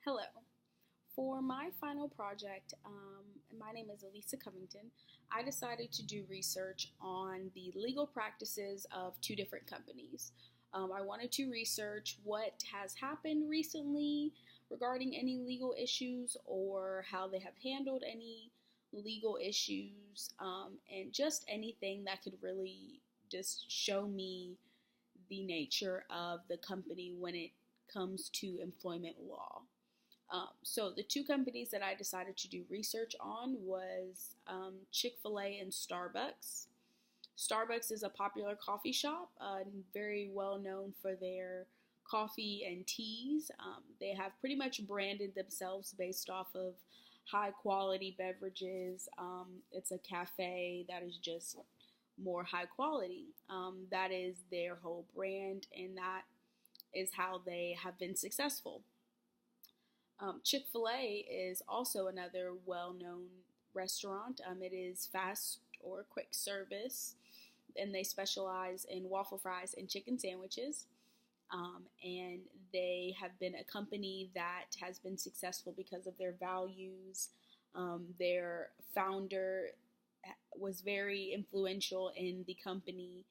Hello. For my final project, my name is Elisa Covington. I decided to do research on the legal practices of two different companies. I wanted to research what has happened recently regarding any legal issues or how they have handled any legal issues, and just anything that could really just show me the nature of the company when it comes to employment law. So the two companies that I decided to do research on was Chick-fil-A and Starbucks. Starbucks is a popular coffee shop, very well known for their coffee and teas. They have pretty much branded themselves based off of high quality beverages. It's a cafe that is just more high quality. That is their whole brand, and that is how they have been successful. Chick-fil-A is also another well-known restaurant. It is fast or quick service, and they specialize in waffle fries and chicken sandwiches. And they have been a company that has been successful because of their values. Their founder was very influential in the company,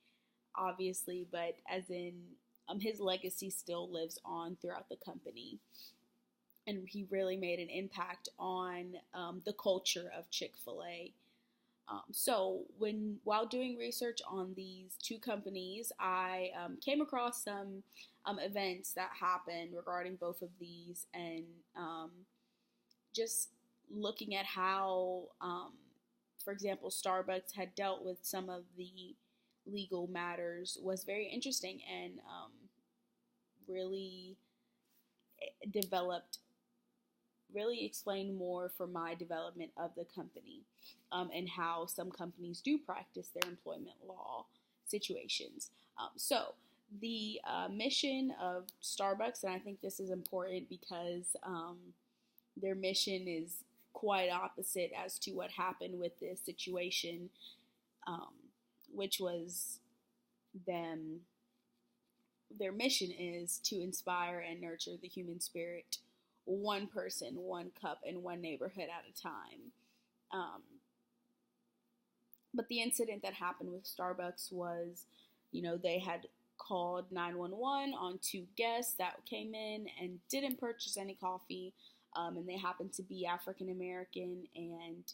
obviously, but as in his legacy still lives on throughout the company. And he really made an impact on the culture of Chick-fil-A. So while doing research on these two companies, I came across some events that happened regarding both of these, and just looking at how, for example, Starbucks had dealt with some of the legal matters was very interesting, and really developed really explained more for my development of the company, and how some companies do practice their employment law situations. So the mission of Starbucks, and I think this is important because their mission is quite opposite as to what happened with this situation, which was them. Their mission is to inspire and nurture the human spirit, one person, one cup, and one neighborhood at a time. But the incident that happened with Starbucks was, they had called 911 on two guests that came in and didn't purchase any coffee, and they happened to be African American, and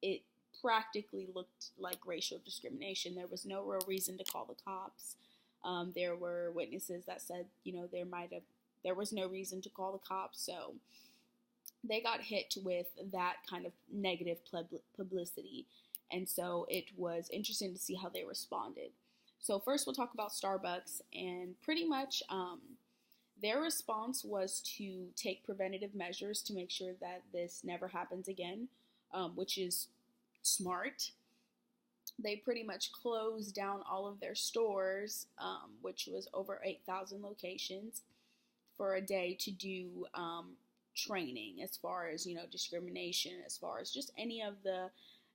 it practically looked like racial discrimination. There was no real reason to call the cops. There were witnesses that said, there was no reason to call the cops, so they got hit with that kind of negative publicity, and so it was interesting to see how they responded. So first we'll talk about Starbucks, and pretty much their response was to take preventative measures to make sure that this never happens again, which is smart. They pretty much closed down all of their stores, which was over 8,000 locations, for a day to do training as far as, discrimination, as far as just any of the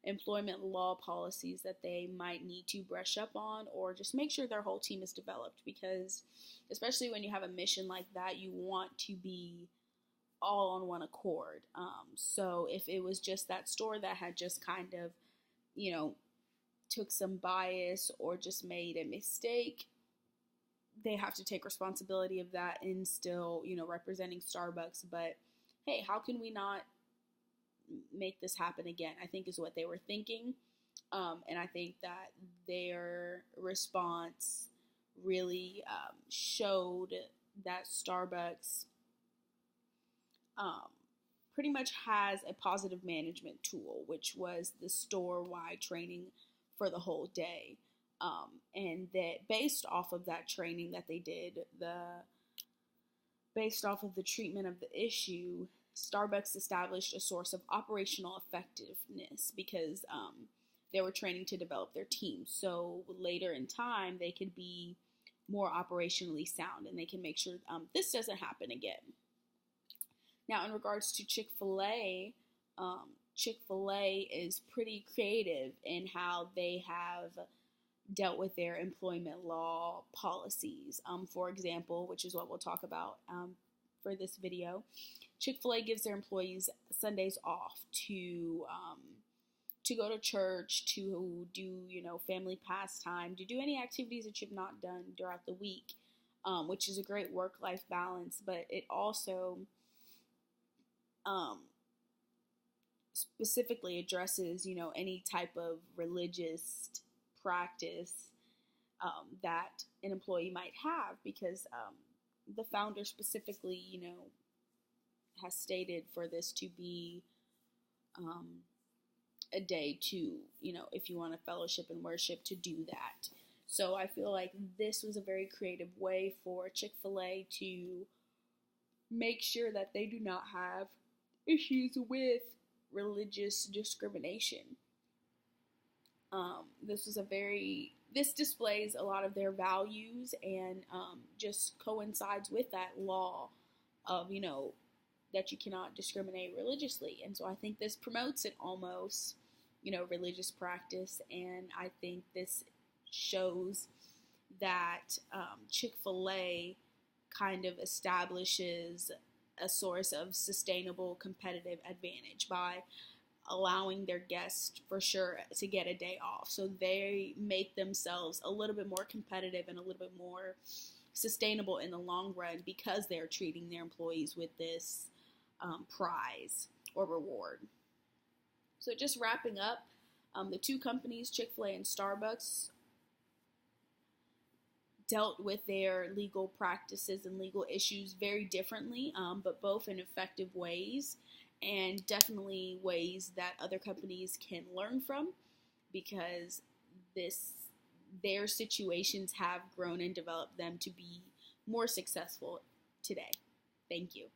employment law policies that they might need to brush up on, or just make sure their whole team is developed, because especially when you have a mission like that, you want to be all on one accord. So if it was just that store that had just kind of, took some bias or just made a mistake, they have to take responsibility of that and still, representing Starbucks. But hey, how can we not make this happen again? I think is what they were thinking. And I think that their response really showed that Starbucks pretty much has a positive management tool, which was the store-wide training for the whole day. And that based off of that training that they did, based off of the treatment of the issue, Starbucks established a source of operational effectiveness, because they were training to develop their team. So later in time, they could be more operationally sound, and they can make sure this doesn't happen again. Now, in regards to Chick-fil-A, Chick-fil-A is pretty creative in how they have dealt with their employment law policies. For example, which is what we'll talk about for this video. Chick-fil-A gives their employees Sundays off to go to church, to do, family pastime, to do any activities that you've not done throughout the week, which is a great work-life balance. But it also specifically addresses, any type of religious practice that an employee might have, because the founder specifically, has stated for this to be a day to, if you want to fellowship and worship, to do that. So I feel like this was a very creative way for Chick-fil-A to make sure that they do not have issues with religious discrimination. This displays a lot of their values, and just coincides with that law of, that you cannot discriminate religiously. And so I think this promotes it almost, religious practice. And I think this shows that Chick-fil-A kind of establishes a source of sustainable competitive advantage by allowing their guests for sure to get a day off. So they make themselves a little bit more competitive and a little bit more sustainable in the long run, because they're treating their employees with this prize or reward. So just wrapping up, the two companies, Chick-fil-A and Starbucks, dealt with their legal practices and legal issues very differently, but both in effective ways, and definitely ways that other companies can learn from, because their situations have grown and developed them to be more successful today. Thank you.